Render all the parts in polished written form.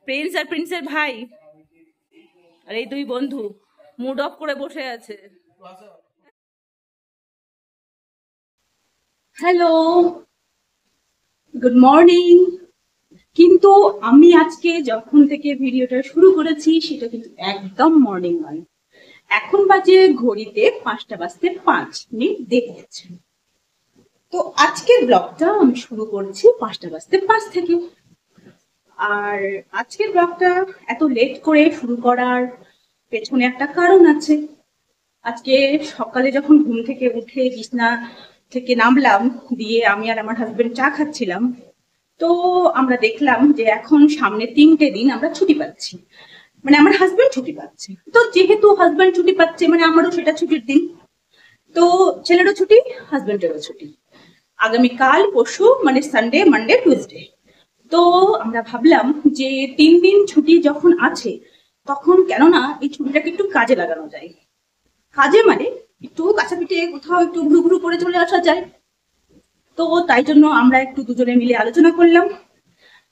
Prince আর প্রিন্সের ভাই আর এই দুই বন্ধু মুড অফ করে বসে আছে। Hello, good morning. কিন্তু আমি আজকে যখন থেকে ভিডিওটা শুরু করেছি সেটা কিন্তু একদম মর্নিং নয়। এখন বাজে ঘড়িতে 5:05 দেখে যাচ্ছেন। তো আজকের ব্লগটা আমি শুরু করছি 5:05 থেকে। আর আজকের ব্লগটা এত লেট করে শুরু করার পেছনে একটা কারণ আছে। আজকে সকালে যখন ঘুম থেকে উঠে বিছনা থেকে নামলাম, দিয়ে আমি আর আমার হাজবেন্ড চা খাচ্ছিলাম, তো আমরা দেখলাম যে এখন সামনে 3টে দিন আমরা ছুটি পাচ্ছি, মানে আমার হাজবেন্ড ছুটি পাচ্ছে। তো যেহেতু হাজবেন্ড ছুটি পাচ্ছে মানে আমারও সেটা ছুটির দিন। তো ছেলেরও ছুটি, হাজবেন্ডেরও ছুটি, আগামীকাল পরশু মানে সানডে মানডে টুইসডে। তো আমরা ভাবলাম যে 3 দিন ছুটি যখন আছে তখন কেননা এই ছুটিটাকে একটু কাজে লাগানো যায়। কাজে মানে একটু কাছাপিঠে কোথাও একটু ঘুরু ঘুরু করে চলে আসা যায়। তো তাই জন্য আমরা একটু দুজনে মিলে আলোচনা করলাম,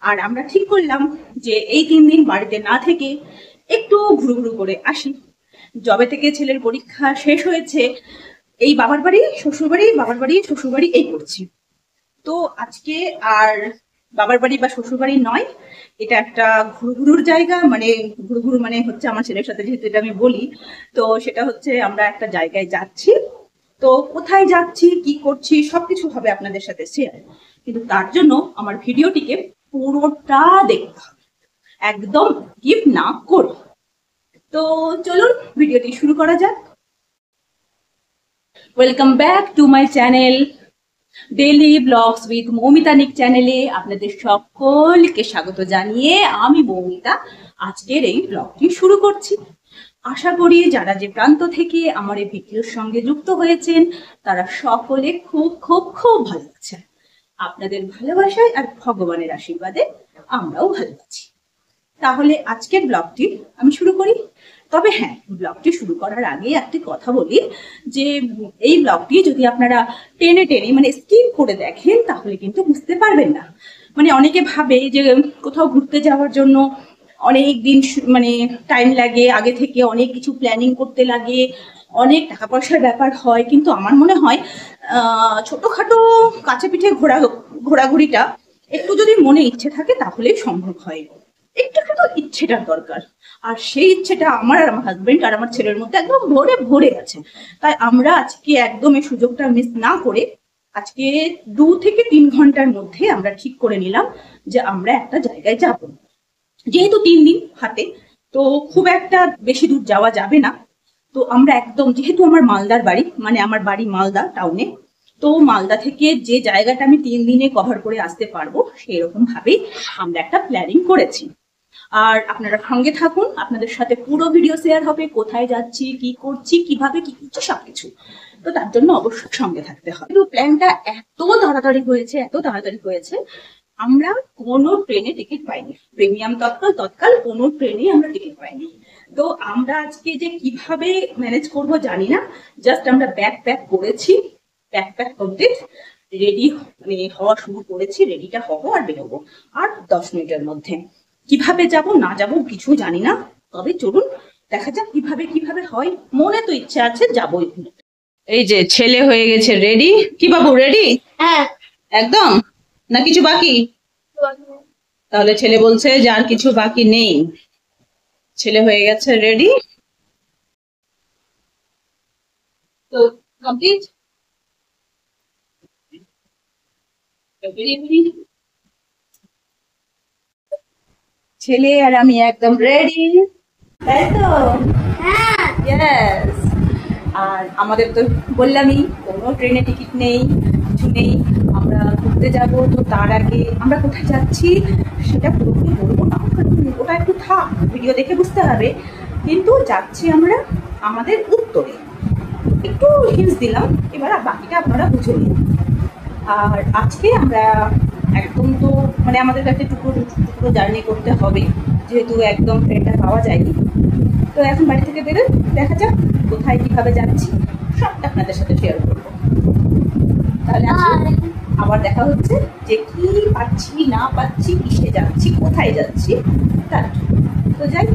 আর আমরা ঠিক করলাম যে এই 3 দিন বাড়িতে না থেকে একটু ঘুরু ঘুরু করে আসি। যবে থেকে ছেলের পরীক্ষা শেষ হয়েছে এই বাবার বাড়ি শ্বশুর বাড়ি, বাবার বাড়ি শ্বশুর বাড়ি এই করছি। তো আজকে আর বাবার বাড়ি বা শ্বশুর বাড়ি নয়, এটা একটা ঘুরু ঘুরুর জায়গা। মানে ঘুরু ঘুরু মানে হচ্ছে আমার ছেলের সাথে যেহেতু এটা আমি বলি, তো সেটা হচ্ছে আমরা একটা জায়গায় যাচ্ছি। তো কোথায় যাচ্ছি কি করছি সবকিছু হবে আপনাদের সাথে শেয়ার, কিন্তু তার জন্য আমার ভিডিওটিকে পুরোটা দেখতে হবে, একদম স্কিপ না করে। তো চলুন ভিডিওটি শুরু করা যাক। Welcome back to my channel daily vlogs with Moumita নিক চ্যানেলে আপনাদের সকলকে স্বাগত জানিয়ে আমি মৌমিতা আজকের এই ব্লগটি শুরু করছি। আশা করি যারা যে প্রান্ত থেকে আমার এই ভিডিওর সঙ্গে যুক্ত হয়েছেন তারা সকলে খুব খুব খুব ভালো আছেন। আপনাদের ভালোবাসায় আর ভগবানের আশীর্বাদে আমরাও ভালো আছি। তাহলে আজকের ব্লগটি আমি শুরু করি। তবে হ্যাঁ, ব্লগটি শুরু করার আগে একটি কথা বলি যে এই ব্লগটি যদি আপনারা টেনে টেনে মানে স্কিপ করে দেখেন তাহলে কিন্তু বুঝতে পারবেন না। মানে অনেকে ভাবে যে কোথাও ঘুরতে যাওয়ার জন্য অনেক দিন মানে টাইম লাগে, আগে থেকে অনেক কিছু প্ল্যানিং করতে লাগে, অনেক টাকা পয়সার ব্যাপার হয়। কিন্তু আমার মনে হয় ছোটখাটো কাছে পিঠে ঘোরাঘুরিটা একটু যদি মনে ইচ্ছে থাকে তাহলেই সম্ভব হয়। একটু শুধু ইচ্ছেটার দরকার, আর সেই ইচ্ছেটা আমার আর আমার হাজবেন্ড আর আমার ছেলের মধ্যে একদম ভরে ভরে আছে। তাই আমরা আজকে একদম এই সুযোগটা মিস না করে আজকে 2 থেকে 3 ঘন্টার মধ্যে আমরা ঠিক করে নিলাম যে আমরা একটা জায়গায় যাব। যেহেতু 3 দিন হাতে, তো খুব একটা বেশি দূর যাওয়া যাবে না। তো আমরা একদম, যেহেতু আমার মালদার বাড়ি, মানে আমার বাড়ি মালদা টাউনে, তো মালদা থেকে যে জায়গাটা আমি 3 দিনে কভার করে আসতে পারবো সেরকম ভাবেই আমরা একটা প্ল্যানিং করেছি। আর আপনারা সঙ্গে থাকুন, আপনাদের সাথে পুরো ভিডিও শেয়ার হবে, কোথায় যাচ্ছি কি করছি কিভাবে কি করছি সবকিছু। তো তার জন্য অবশ্যই সঙ্গে থাকতে হবে। কিন্তু প্ল্যানটা এত তাড়াতাড়ি হয়েছে, এত তাড়াতাড়ি হয়েছে, আমরা কোনো ট্রেনে টিকিট পাইনি। প্রিমিয়াম তৎকাল কোনো ট্রেনে আমরা টিকিট পাইনি। তো আমরা আজকে যে কিভাবে ম্যানেজ করব জানি না। জাস্ট আমরা ব্যাগ প্যাক করেছি, ব্যাগ প্যাক কমপ্লিট, রেডি মানে হওয়া শুরু করেছি, রেডিটা হবো আর বেরোবো আর 10 মিনিটের মধ্যে। কিভাবে যাব না যাব কিছু জানি না, তবে চলুন দেখা যাক কিভাবে কিভাবে হয়। মনে তো ইচ্ছা আছে যাবোই। এই যে ছেলে হয়ে গেছে রেডি। কি বাবু রেডি? হ্যাঁ, একদম, না কিছু বাকি? তাহলে ছেলে বলছে যে আর কিছু বাকি নেই, ছেলে হয়ে গেছে রেডি। তো কমপ্লিট। ছেলে আর আমি একদম রেডি, তাই তো? হ্যাঁ, ইয়েস। আর আমাদের তো বললামই কোনো ট্রেনে টিকিট নেই, কিছু নেই। আমরা ঘুরতে যাব, তো তার আগে আমরা কোথায় যাচ্ছি সেটা পুরোপুরি বলবো না, ওটা একটু থাক, ভিডিও দেখে বুঝতে হবে। কিন্তু যাচ্ছি আমরা আমাদের উত্তরে, একটু হিন্টস দিলাম, এবার বাকিটা আপনারা বুঝে নিন। আর আজকে আমরা একদম তো মানে আমাদের কাছে টুকরো টুকরো জার্নি করতে হবে, যেহেতু একদম ট্রেনটা পাওয়া যায়নি। তো এখন বাড়ি থেকে বেরোই, দেখা যাক কোথায় কিভাবে যাচ্ছি সবটা আপনাদের সাথে শেয়ার করবো। তাহলে আসুন। আবার দেখা হচ্ছে যে কি পাচ্ছি না পাচ্ছি, কিসে যাচ্ছি, কোথায় যাচ্ছি, তার তো যাই।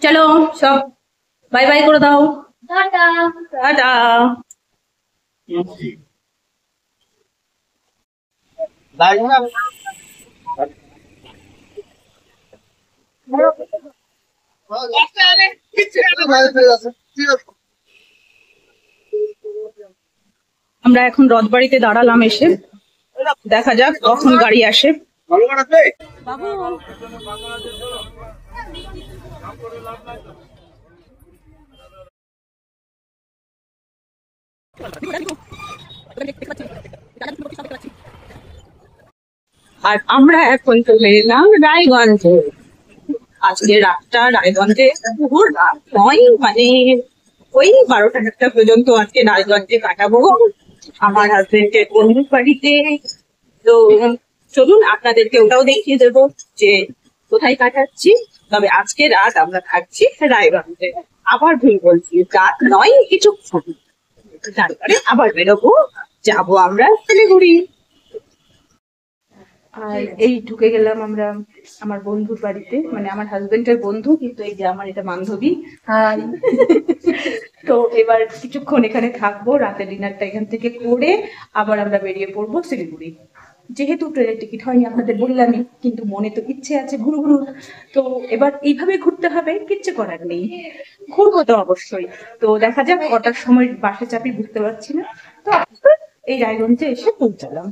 চলো সব বাই বাই করে দাও, টাটা টাটা। আমরা এখন রথবাড়িতে দাঁড়ালাম এসে, দেখা যাক কখন গাড়ি আসে। বাবু আর আমরা এখন চলে এলাম রায়গঞ্জে। আজকে রাতটা রায়গঞ্জে পুরো রাত নয়, মানে ওই 12টা-1টা পর্যন্ত আজকে রায়গঞ্জে কাটাবো আমার হাজবেন্ডের বন্ধুর বাড়িতে। তো চলুন আপনাদেরকে ওটাও দেখিয়ে দেবো যে কোথায় কাটাচ্ছি। তবে আজকে রাত আমরা থাকছি রায়গঞ্জে। আবার ভুল বলছি, রাত নয় কিছুক্ষণ, তারপরে আবার বেরোবো, যাবো আমরা শিলিগুড়ি। আর এই ঢুকে গেলাম আমরা আমার বন্ধুর বাড়িতে, মানে আমার হাজবেন্ডের বন্ধু, কিন্তু এই যে আমার এটা বান্ধবী। তো এবার কিছুক্ষণ এখানে থাকবো, রাতে ডিনারটা এখান থেকে করে আবার আমরা বেরিয়ে পড়বো শিলিগুড়ি। যেহেতু ট্রেনের টিকিট হয়নি আপনাদের বললামই, কিন্তু মনে তো ইচ্ছে আছে ঘুরু ঘুরু। তো এবার এইভাবে ঘুরতে হবে, কিচ্ছু করার নেই, ঘুরবো তো অবশ্যই। তো দেখা যাক কটার সময় বাসে চাপি বুঝতে পারছি না। তো এই রায়গঞ্জে এসে পৌঁছালাম।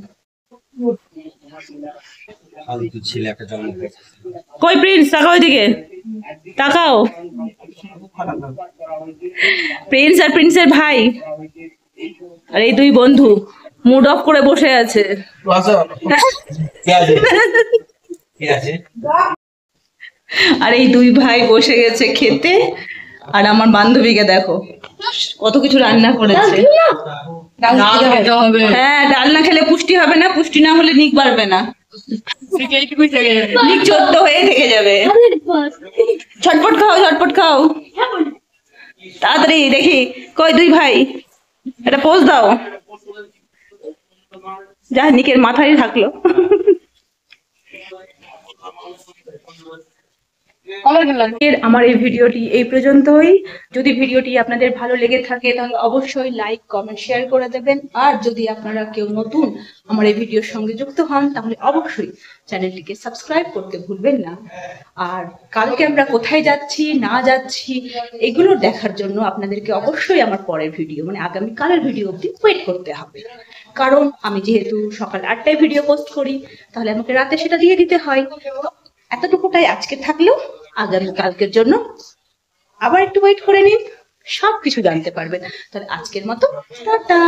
কই প্রিন্স, তাকাও এদিকে, তাকাও। প্রিন্স আর প্রিন্সের ভাই আর এই দুই বন্ধু মুড অফ করে বসে আছে। আর এই দুই ভাই বসে গেছে খেতে। আর আমার বান্ধবীকে দেখো কত কিছু রান্না করেছে। হ্যাঁ, ডাল না খেলে পুষ্টি হবে না, পুষ্টি না হলে নিক বাড়বে না, নিক 14 হয়ে থেকে যাবে। ঝটপট খাও, ঝটপট খাও, তাড়াতাড়ি। দেখি কই দুই ভাই, এটা পোজ দাও। যা, নিকের মাথায় থাকলো। আমার এই ভিডিওটি এই পর্যন্তই। যদি ভিডিওটি আপনাদের ভালো লেগে থাকে তাহলে অবশ্যই লাইক, কমেন্ট, শেয়ার করে দেবেন। আর যদি আপনারা কেউ নতুন আমার এই ভিডিওর সঙ্গে যুক্ত হন তাহলে অবশ্যই চ্যানেলটিকে সাবস্ক্রাইব করতে ভুলবেন না। আর কালকে আমরা কোথায় যাচ্ছি না যাচ্ছি এগুলো দেখার জন্য আপনাদেরকে অবশ্যই আমার পরের ভিডিও, মানে আগামী কালের ভিডিও অবধি ওয়েট করতে হবে। কারণ আমি যেহেতু সকাল 8টায় ভিডিও পোস্ট করি, তাহলে আমাকে রাতে সেটা দিয়ে দিতে হয়। এতটুকুটাই আজকে থাকলেও আগামী কালকের জন্য আবার একটু ওয়েট করে নিন, সবকিছু জানতে পারবেন। তাহলে আজকের মতো টাটা।